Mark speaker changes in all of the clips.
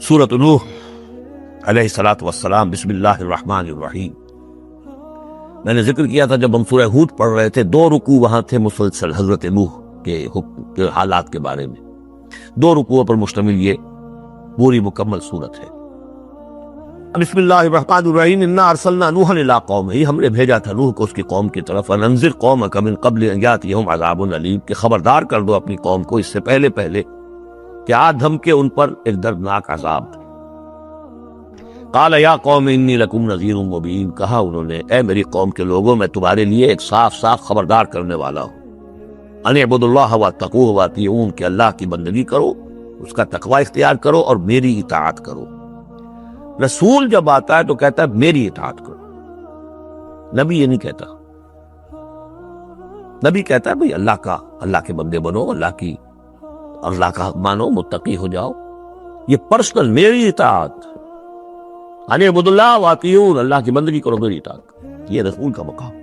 Speaker 1: سورۃ نوح علیہ الصلوۃ والسلام۔ بسم اللہ الرحمن الرحیم۔ میں نے ذکر کیا تھا جب ہم سورہ ہود پڑھ رہے تھے، 2 رکوع وہاں تھے مسلسل حضرت نوح کے حالات کے بارے میں۔ 2 رکوعوں پر مشتمل یہ پوری مکمل سورت ہے۔ بسم اللہ الرحمن الرحیم۔ انا ارسلنا نوحا الی قومہ، ہم نے بھیجا تھا نوح کو اس کی قوم کی طرف۔ انذر قومک من قبل ان یاتیہم عذاب علیم، کہ خبردار کر دو اپنی قوم کو اس سے پہلے کہ آ دھمکے ان پر ایک دردناک عذاب۔ قال یا قوم انی لکم نذیر مبین، کہا انہوں نے اے میری قوم کے لوگوں، میں تمہارے لیے ایک صاف صاف خبردار کرنے والا ہوں۔ ان اعبدوا اللہ واتقوہ واطیعون، کہ اللہ کی بندگی کرو، اس کا تقوی اختیار کرو اور میری اطاعت کرو۔ رسول جب آتا ہے تو کہتا ہے میری اطاعت کرو، نبی یہ نہیں کہتا۔ نبی کہتا ہے بھئی اللہ کے بندے بنو، اللہ کا حق مانو، متقی ہو جاؤ۔ یہ پرسنل میری اطاعت، ان اعبدوا اللہ واطیعون، اللہ کی بندگی کرو، میری اطاعت کرو، یہ رسول کا مقام۔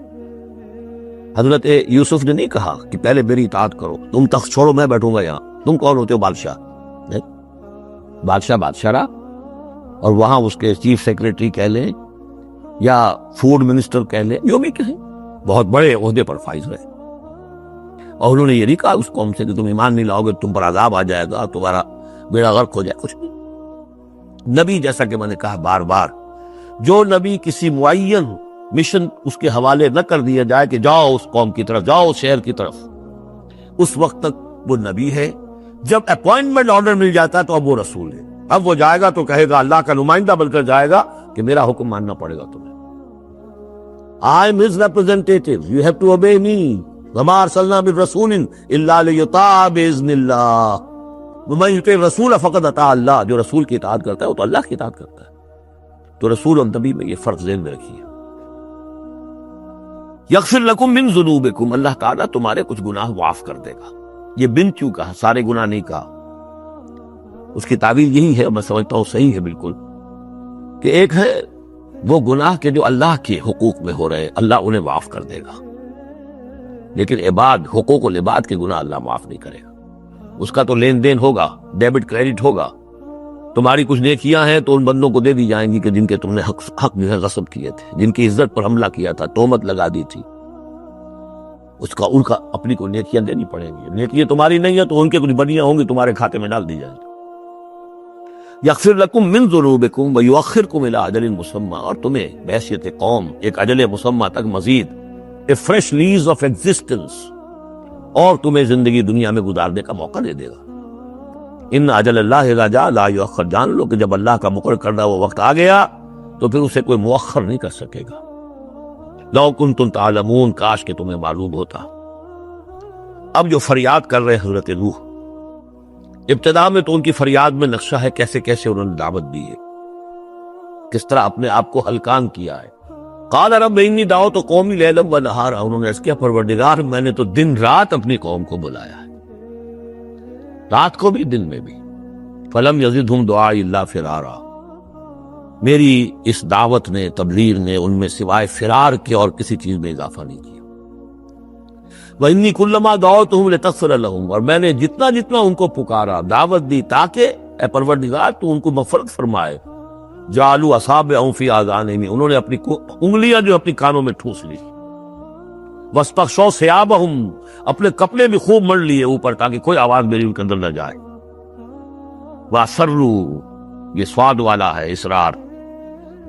Speaker 1: حضرت یوسف نے نہیں کہا کہ پہلے میری اطاعت کرو، تم تخت چھوڑو میں بیٹھوں گا یہاں، تم کون ہوتے ہو؟ بادشاہ رہا، اور وہاں اس کے چیف سیکریٹری کہہ لیں یا فوڈ منسٹر کہہ لیں، جو بھی کہیں، بہت بڑے عہدے پر فائز رہے۔ اور انہوں نے یہ نہیں کہا اس قوم سے کہ تم ایمان نہیں لاؤ گے تم پر عذاب آ جائے گا، تمہارا بیڑا غرق ہو جائے، کچھ نہیں۔ نبی جیسا کہ میں نے کہا بار بار، جو نبی کسی معین مشن اس کے حوالے نہ کر دیا جائے کہ جاؤ اس قوم کی طرف، جاؤ اس شہر کی طرف، اس وقت تک وہ نبی ہے۔ جب اپوائنٹمنٹ آرڈر مل جاتا ہے تو اب وہ رسول ہے۔ اب وہ جائے گا تو کہے گا، اللہ کا نمائندہ بن کر جائے گا کہ میرا حکم ماننا پڑے گا تمہیں۔ I am his representative, you have to obey me. وَمَا أَرْسَلْنَا مِن رَّسُولٍ إِلَّا لِيُطَاعَ بِإِذْنِ اللَّهِ، وَمَن يُطِعِ الرَّسُولَ فَقَدْ أَطَاعَ اللَّهَ، جو رسول کی اطاعت کرتا ہے وہ تو اللہ کی اطاعت کرتا ہے۔ تو رسول اور نبی میں یہ فرق ذہن میں رکھیے۔ یغفر لکم من ذنوبکم، اللہ تعالیٰ تمہارے کچھ گناہ معاف کر دے گا۔ یہ بن کیوں کہا، سارے گناہ نہیں کہا۔ اس کی تعبیر یہی ہے، میں سمجھتا ہوں صحیح ہے بالکل، کہ ایک ہے وہ گناہ کے جو اللہ کے حقوق میں ہو رہے، اللہ انہیں معاف کر دے گا، لیکن عباد، حقوق العباد کے گناہ اللہ معاف نہیں کرے گا۔ اس کا تو لین دین ہوگا، ڈیبٹ کریڈٹ ہوگا۔ تمہاری کچھ نیکیاں ہیں تو ان بندوں کو دے دی جائیں گی کہ جن کے تم نے حق جو ہے غصب کیے تھے، جن کی عزت پر حملہ کیا تھا، تہمت لگا دی تھی، ان کا اپنی کو نیکیاں دینی پڑیں گی۔ نیکیاں تمہاری نہیں ہیں تو ان کے کچھ بنیاں ہوں گی، تمہارے کھاتے میں ڈال دی جائیں گی۔ یغفر لکم من ذنوبکم ویؤخرکم الی اجل مسمی، اور تمہیں بحیثیت قوم ایک اجل مسمی تک مزید a fresh lease of existence، اور تمہیں زندگی دنیا میں گزارنے کا موقع دے دے گا۔ ان اجل اللہ اذا جاء لا یؤخر، جان لو کہ جب اللہ کا مقرر کردہ وہ وقت آ گیا تو پھر اسے کوئی مؤخر نہیں کر سکے گا۔ لو کنتم تعلمون، کاش کہ تمہیں معلوم ہوتا۔ اب جو فریاد کر رہے حضرت نوح، ابتدا میں تو ان کی فریاد میں نقشہ ہے کیسے کیسے انہوں نے دعوت دی ہے، کس طرح اپنے آپ کو ہلکان کیا ہے۔ قال رب انی دعوت قومی لیلا و نہارا، انہوں نے عرض کیا پروردگار میں نے تو دن رات اپنی قوم کو بلایا ہے، رات کو بھی دن میں بھی۔ فلم یزدہم دعائی الا فرارا، میری اس دعوت نے، تبلیغ نے ان میں سوائے فرار کے اور کسی چیز میں اضافہ نہیں کیا۔ وَإِنِّي كُلَّمَا دَعَوْتُهُمْ لِتَغْفِرَ لَهُمْ، اور میں نے جتنا ان کو پکارا، دعوت دی تاکہ اے پروردگار تو ان کو مغفرت فرمائے، جعلوا اصابعهم فی آذانہم، انہوں نے اپنی انگلیاں جو اپنی کانوں میں ٹھوس لی، واستغشوا ثیابہم، اپنے کپڑے بھی خوب مڑ لیے اوپر تاکہ کوئی آواز میری ان کے اندر نہ جائے۔ وَأَصَرُّوا، یہ سواد والا ہے اصرار،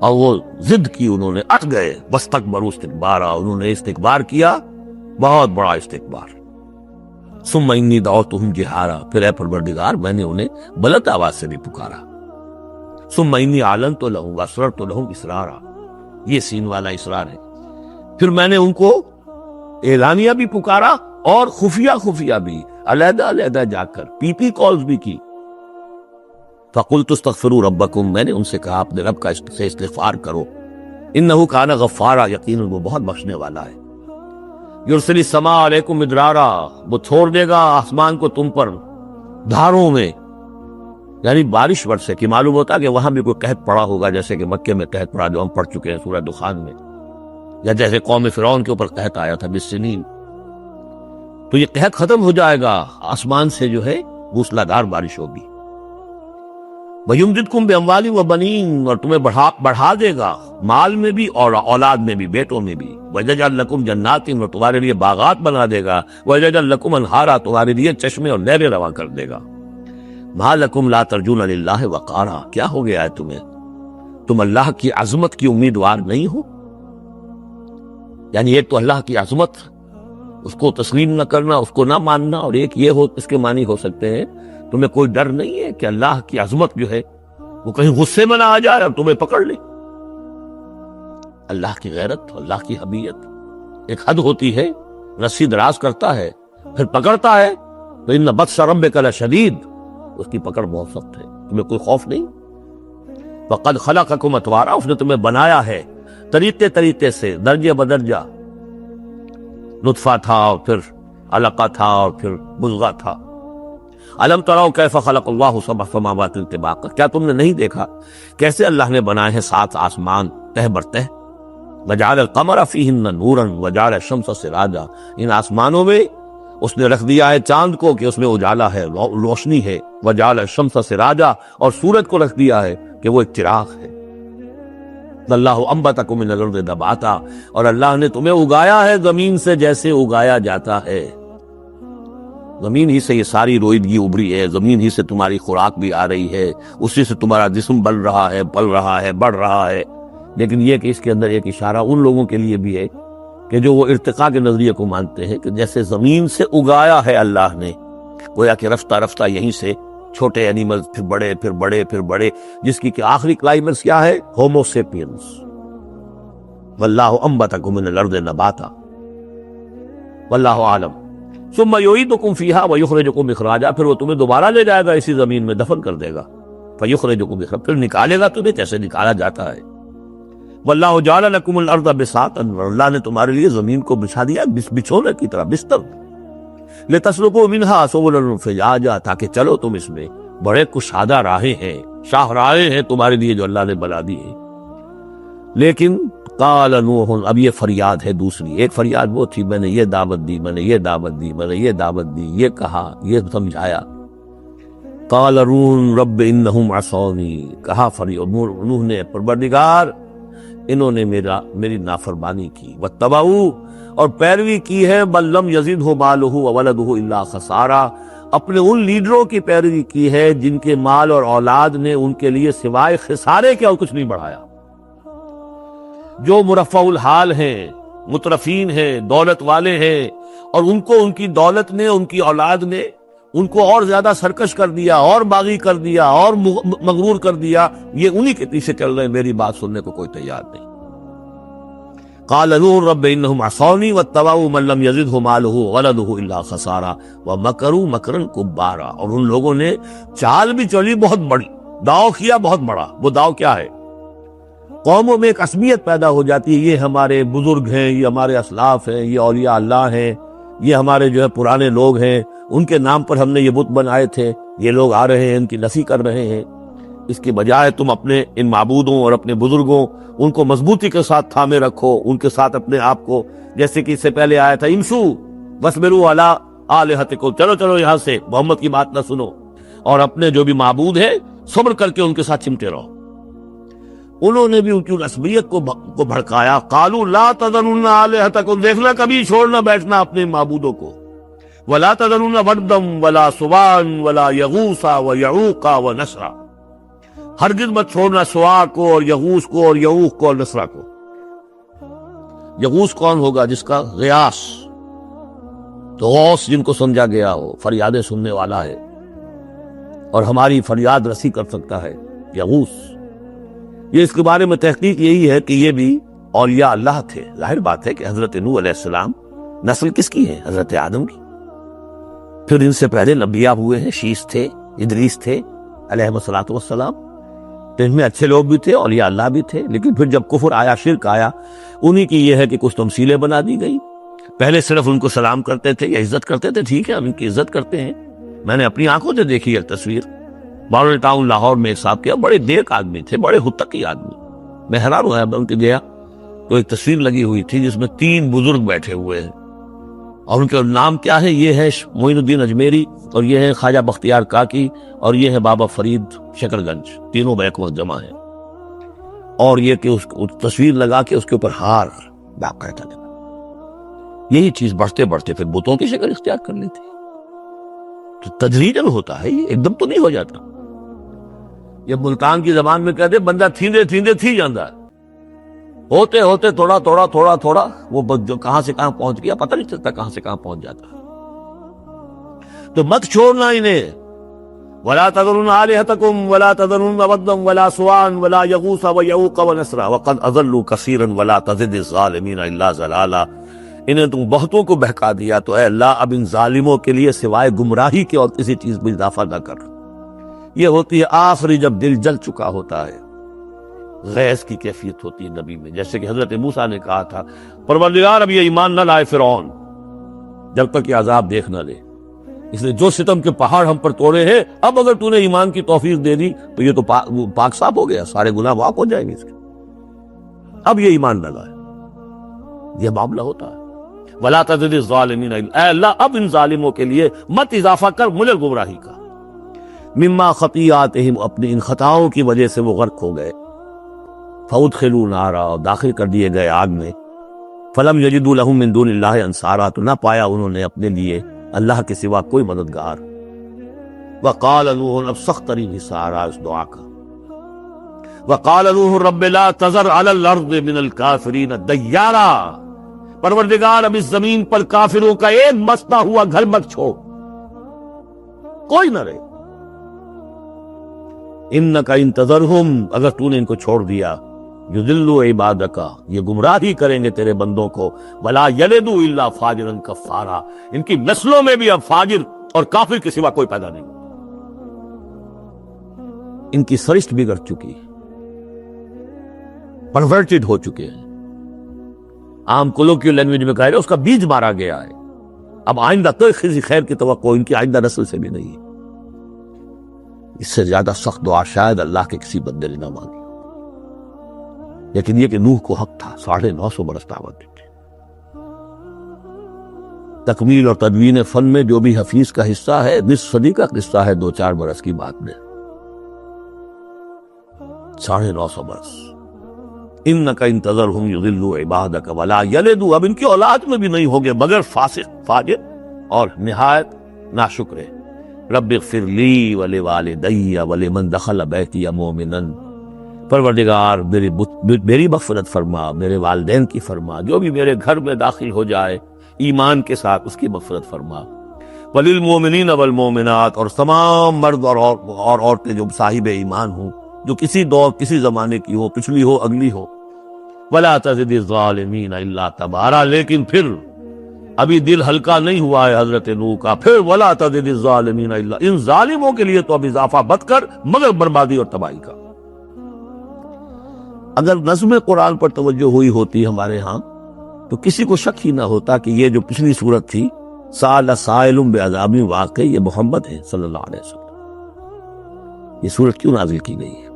Speaker 1: اور وہ ضد کی، انہوں نے اٹ گئے۔ واستکبروا استکبارا، انہوں نے استکبار کیا، بہت بڑا استکبار۔ ثم انی دعوتہم جہارا، پھر اے پروردگار میں نے انہیں بلند آواز سے بھی پکارا۔ ثم انی اعلنت لہم واسررت لہم اسرارا، یہ سین والا اسرار ہے۔ پھر میں نے ان کو اعلانیہ بھی پکارا اور خفیہ بھی، علیحدہ علیحدہ جا کر پی کالز بھی کی۔ فقلت استغفروا ربکم، میں نے ان سے کہا اپنے رب کا سے استغفار کرو، انہ کان غفارا، یقیناً وہ بہت بخشنے والا ہے۔ یرسل السماء علیکم مدرارا، وہ چھوڑ دے گا آسمان کو تم پر دھاروں میں، یعنی بارش برسے، کہ معلوم ہوتا کہ وہاں بھی کوئی قحط پڑا ہوگا، جیسے کہ مکے میں قحط پڑا جو ہم پڑھ چکے ہیں سورہ دخان میں، یا جیسے قوم فرعون کے اوپر قحط آیا تھا بالسنین۔ تو یہ قحط ختم ہو جائے گا، آسمان سے جو ہے موسلادھار بارش ہوگی۔ وَيُمْدِدْكُمْ بِأَمْوَالٍ وَبَنِينَ، اور تمہیں بڑھا دے گا مال میں بھی اور اولاد میں بھی، بیٹوں میں بھی، وَيَجْعَلْ لَكُمْ جَنَّاتٍ، اور تمہارے لیے باغات بنا دے گا، وَيَجْعَلْ لَكُمْ أَنْهَارًا، تمہارے لیے چشمے اور نہریں رواں کر دے گا۔ مَا لَكُمْ لَا تَرْجُونَ لِلَّهِ وَقَارًا، کیا ہو گیا ہے تمہیں، تم اللہ کی عظمت کی امیدوار نہیں ہو؟ یعنی ایک تو اللہ کی عظمت، اس کو تسلیم نہ کرنا، اس کو نہ ماننا، اور ایک یہ ہو، اس کے معنی ہو سکتے ہیں تمہیں کوئی ڈر نہیں ہے کہ اللہ کی عظمت جو ہے وہ کہیں غصے میں نہ آ جائے اور تمہیں پکڑ لے۔ اللہ کی غیرت، اللہ کی حمیت ایک حد ہوتی ہے، رسی دراز کرتا ہے پھر پکڑتا ہے تو ان بطش ربک لشدید، اس کی پکڑ بہت سخت ہے، تمہیں کوئی خوف نہیں۔ وقد خلقکم اطوارا، اس نے تمہیں بنایا ہے طریقے سے، درجے بدرجہ، نطفہ تھا اور پھر علقہ تھا اور پھر مضغہ تھا۔ الم تروا کیف خلق اللہ سبع سماوات طباقا، کیا تم نے نہیں دیکھا کیسے اللہ نے بنائے ہیں 7 آسمان تہ بر تہ؟ وجعل القمر فیہن نورا وجعل الشمس سراجا، ان آسمانوں میں اس نے رکھ دیا ہے چاند کو کہ اس میں اجالا ہے، روشنی ہے، وجعل الشمس سراجا، اور سورج کو رکھ دیا ہے کہ وہ ایک چراغ ہے۔ اللہ انبتکم من الارض نباتا، اور اللہ نے تمہیں اگایا ہے زمین سے جیسے اگایا جاتا ہے، زمین ہی سے یہ ساری روئیدگی ابھری ہے، زمین ہی سے تمہاری خوراک بھی آ رہی ہے، اسی سے تمہارا جسم بل رہا ہے، پل رہا ہے، بڑھ رہا ہے۔ لیکن یہ کہ اس کے اندر ایک اشارہ ان لوگوں کے لیے بھی ہے کہ جو وہ ارتقاء کے نظریے کو مانتے ہیں کہ جیسے زمین سے اگایا ہے اللہ نے، گویا کہ رفتہ رفتہ یہیں سے چھوٹے اینیمل پھر بڑے پھر بڑے پھر بڑے، جس کی کہ آخری کلائمیکس کیا ہے؟ Homo sapiens. واللہ انبتکم من الارض نباتا واللہ عالم ثم یعیدکم فیہا ویخرجکم اخراجا، پھر وہ تمہیں دوبارہ لے جائے گا اسی زمین میں، دفن کر دے گا، فیخرجکم اخراجا، پھر نکالے گا تمہیں جیسے نکالا جاتا ہے۔ واللہ جعل لکم الارض بساطا، اللہ نے تمہارے لیے زمین کو بچھا دیا بچھونے کی طرح، بستر، لتسلکوا منہا سبلا فجاجا، تاکہ چلو تم اس میں، بڑے کشادہ راہیں ہیں، شاہ راہیں ہیں تمہارے لیے جو اللہ نے بنا دی ہیں۔ لیکن قال نوح، اب یہ فریاد ہے دوسری، ایک فریاد وہ تھی میں نے یہ دعوت دی، میں نے یہ دعوت دی، میں نے یہ دعوت دی، یہ کہا، یہ سمجھایا۔ قال نوح رب انہم عصونی، کہا نوح نے پروردگار انہوں نے میری نافرمانی کی، واتبعوا، اور پیروی کی ہے، بل لم یزدہ مالہ وولدہ الا خسارا، اپنے ان لیڈروں کی پیروی کی ہے جن کے مال اور اولاد نے ان کے لیے سوائے خسارے کے اور کچھ نہیں بڑھایا۔ جو مرفع الحال ہیں، مترفین ہیں، دولت والے ہیں، اور ان کو ان کی دولت نے، ان کی اولاد نے ان کو اور زیادہ سرکش کر دیا، اور باغی کر دیا، اور مغرور کر دیا، یہ انہی کے پیچھے چل رہے ہیں، میری بات سننے کو کوئی تیار نہیں۔ قال نوح رب انہم عصونی واتبعوا من لم یزدہ مالہ وولدہ الا خسارا ومکروا مکرا کبارا، اور ان لوگوں نے چال بھی چلی بہت بڑی، داؤ کیا بہت بڑا۔ وہ داؤ کیا ہے؟ قوموں میں ایک عصبیت پیدا ہو جاتی ہے، یہ ہمارے بزرگ ہیں، یہ ہمارے اسلاف ہیں، یہ اولیاء اللہ ہیں، یہ ہمارے جو ہے پرانے لوگ ہیں، ان کے نام پر ہم نے یہ بت بنائے تھے، یہ لوگ آ رہے ہیں ان کی نفی کر رہے ہیں۔ اس کے بجائے تم اپنے ان معبودوں اور اپنے بزرگوں ان کو مضبوطی کے ساتھ تھامے رکھو، ان کے ساتھ اپنے آپ کو، جیسے کہ اس سے پہلے آیا تھا امشو واصبروا علی آلہتکم، چلو چلو یہاں سے، محمد کی بات نہ سنو، اور اپنے جو بھی معبود ہیں صبر کر کے ان کے ساتھ چمٹے رہو۔ انہوں نے بھی ان کی عصبیت کو بھڑکایا، قالوا لا تذرن آلہتکم، دیکھنا کبھی چھوڑنا بیٹھنا اپنے معبودوں کو، ولا تذرن ودا ولا سواعا ولا یغوث ویعوق ونسرا، ہرگز مت چھوڑنا سواع کو اور یغوث کو اور یعوق کو اور نسرا کو۔ یغوث کون ہوگا؟ جس کا غیاث، تو غوث جن کو سمجھا گیا ہو، فریادیں سننے والا ہے اور ہماری فریاد رسی کر سکتا ہے، یغوث۔ یہ اس کے بارے میں تحقیق یہی ہے کہ یہ بھی اولیاء اللہ تھے۔ ظاہر بات ہے کہ حضرت نوح علیہ السلام نسل کس کی ہے؟ حضرت آدم کی۔ پھر ان سے پہلے انبیاء ہوئے ہیں، شیث تھے، ادریس تھے علیہ الصلوۃ والسلام، تو ان میں اچھے لوگ بھی تھے، اولیاء اللہ بھی تھے۔ لیکن پھر جب کفر آیا، شرک آیا، انہی کی یہ ہے کہ کچھ تمثیلیں بنا دی گئی۔ پہلے صرف ان کو سلام کرتے تھے یا عزت کرتے تے، ٹھیک ہے ہم ان کی عزت کرتے ہیں۔ میں نے اپنی آنکھوں سے دیکھی ایک تصویر، بارول ٹاؤن لاہور میں ایک صاحب کیا، بڑے نیک آدمی تھے، بڑے متقی آدمی، میں حیران ہوا ان کے گیا تو ایک تصویر لگی ہوئی تھی جس میں 3 بزرگ بیٹھے ہوئے ہیں، اور ان کا نام کیا ہے؟ یہ ہے معین الدین اجمیری، اور یہ ہے خواجہ بختیار کاکی، اور یہ ہے بابا فرید شکر گنج، تینوں بیک وقت جمع ہیں۔ اور یہ کہ اس تصویر لگا کے اس کے اوپر ہار باقاعدہ لگا۔ یہی چیز بڑھتے بڑھتے پھر بتوں کی شکل اختیار کر لیتی۔ تو تدریجاً ہوتا ہے، یہ ایک دم تو نہیں ہو جاتا۔ یہ ملتان کی زبان میں کہتے بندہ تھیندے تھیندے تھی جاندہ ہے، ہوتے ہوتے تھوڑا تھوڑا تھوڑا تھوڑا وہ جو کہاں سے کہاں پہنچ گیا پتہ نہیں چلتا کہاں سے کہاں پہنچ جاتا۔ تو مت چھوڑنا انہیں، وَلَا تَذَرُنَّ آلِهَتَكُمْ وَلَا تَذَرُنَّ وَدًّا وَلَا سُوَاعًا وَلَا يَغُوثَ وَيَعُوقَ وَنَسْرًا وَقَدْ أَضَلُّوا كَثِيرًا وَلَا تَزِدِ الظَّالِمِينَ إِلَّا ضَلَالًا۔ انہیں تم بہتوں کو بہکا دیا تو اے اللہ اب ان ظالموں کے لیے سوائے گمراہی کے اور کسی چیز میں اضافہ نہ کر۔ یہ ہوتی ہے آخری جب دل جل چکا ہوتا ہے، غیظ کی کیفیت ہوتی ہے نبی میں، جیسے کہ حضرت موسیٰ نے کہا تھا پروردگار اب یہ ایمان نہ لائے فرعون جب تک یہ عذاب دیکھ نہ لے، اس لیے جو ستم کے پہاڑ ہم پر توڑے ہیں اب اگر تو نے ایمان کی توفیق دے دی تو یہ تو پاک صاف ہو گیا، سارے گناہ معاف ہو جائیں گے اس کے، اب یہ ایمان نہ لائے۔ یہ معاملہ ہوتا ہے وَلَا تَزِدِ الظَّالِمِينَ اے اللہ اب ان ظالموں کے لیے مت اضافہ کر مجھے گمراہی کا۔ مما خطیئاتہم اپنی ان خطاؤں کی وجہ سے وہ غرق ہو گئے، فَأُدْخِلُوا نَارًا داخل کر دیے گئے آگ میں، فَلَمْ يَجِدُوا لَهُم مِّن دُونِ اللَّهِ أَنصَارًا تو نہ پایا انہوں نے اپنے لیے اللہ کے سوا کوئی مددگار۔ وَقَالَ نُوحٌ اب سخت ترین حصہ آ رہا اس دعا کا، وَقَالَ نُوحٌ رَبِّ لَا تَذَرْ عَلَى الْأَرْضِ مِنَ الْكَافِرِينَ دَيَّارًا پروردگار اب اس زمین پر کافروں کا ایک بستا ہوا گھر مت چھوڑ، کوئی نہ رہے۔ اِنَّكَ إِن تَذَرْهُمْ اگر تو نے ان کو چھوڑ دیا، يُضِلُّوا عِبَادَكَ یہ گمراہ ہی کریں گے تیرے بندوں کو، وَلَا يَلِدُوا إِلَّا فَاجِرًا كَفَّارًا ان کی نسلوں میں بھی اب فاجر اور کافر کے سوا کوئی پیدا نہیں۔ ان کی سرشت بگڑ چکی، پرورٹڈ ہو چکے ہیں، عام کولوکیل لینگویج میں کہا ہے اس کا بیج مارا گیا ہے، اب آئندہ تو کسی خیر کی توقع ان کی آئندہ نسل سے بھی نہیں ہے۔ اس سے زیادہ سخت دعا شاید اللہ کے کسی بندے نے نہ مانگی، لیکن یہ کہ نوح کو حق تھا، 950 برس دعوت دی تھی۔ تکمیل اور تدوین فن میں جو بھی حفیظ کا حصہ ہے، نصف صدی کا قصہ ہے 2-4 برس کی بات میں، 950 برس۔ اِنَّكَ إِن تَذَرْهُمْ يُضِلُّوا عِبَادَكَ وَلَا يَلِدُوا اب ان کی اولاد میں بھی نہیں ہوں گے مگر فاسق، فاجر اور نہایت ناشکر۔ رب اغفر لی ولوالدی ولمن دخل بیتی مؤمنا پروردگار میری مغفرت فرما، میرے والدین کی فرما، جو بھی میرے گھر میں داخل ہو جائے ایمان کے ساتھ اس کی مغفرت فرما، وللمؤمنین والمؤمنات اور تمام مرد اور عورتیں جو صاحب ایمان ہوں، جو کسی دور کسی زمانے کی ہو، پچھلی ہو اگلی ہو، ولا تزد الظالمین الا تبارا لیکن پھر ابھی دل ہلکا نہیں ہوا ہے حضرت نوح کا، پھر ولا تزد الظالمین الا ان ظالموں کے لیے تو اب اضافہ مت کر مگر بربادی اور تباہی کا۔ اگر نظم قرآن پر توجہ ہوئی ہوتی ہمارے ہاں تو کسی کو شک ہی نہ ہوتا کہ یہ جو پچھلی صورت تھی سأل سائل بعذاب واقع، یہ محمد ہے صلی اللہ علیہ وسلم۔ یہ صورت کیوں نازل کی گئی ہے؟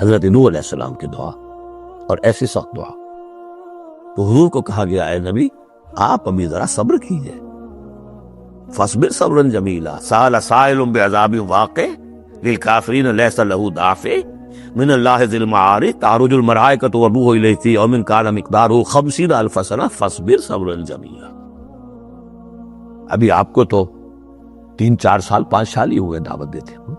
Speaker 1: حضرت نوح علیہ السلام کی دعا، اور ایسی سخت دعا، تو حضور کو کہا گیا اے نبی آپ ابھی ذرا صبر کیجئے، فاصبر صبرا جمیلا، سأل سائل بعذاب واقع للکافرین لیس له دافع من اللہ ذی المعارج تعرج الملائکۃ والروح الیہ فی یوم کان مقدارہ 50,000 سنہ فاصبر صبرا جمیلا۔ ابھی آپ کو تو 3-4 سال 5 سال ہی ہوئے دعوت دیتے ہیں،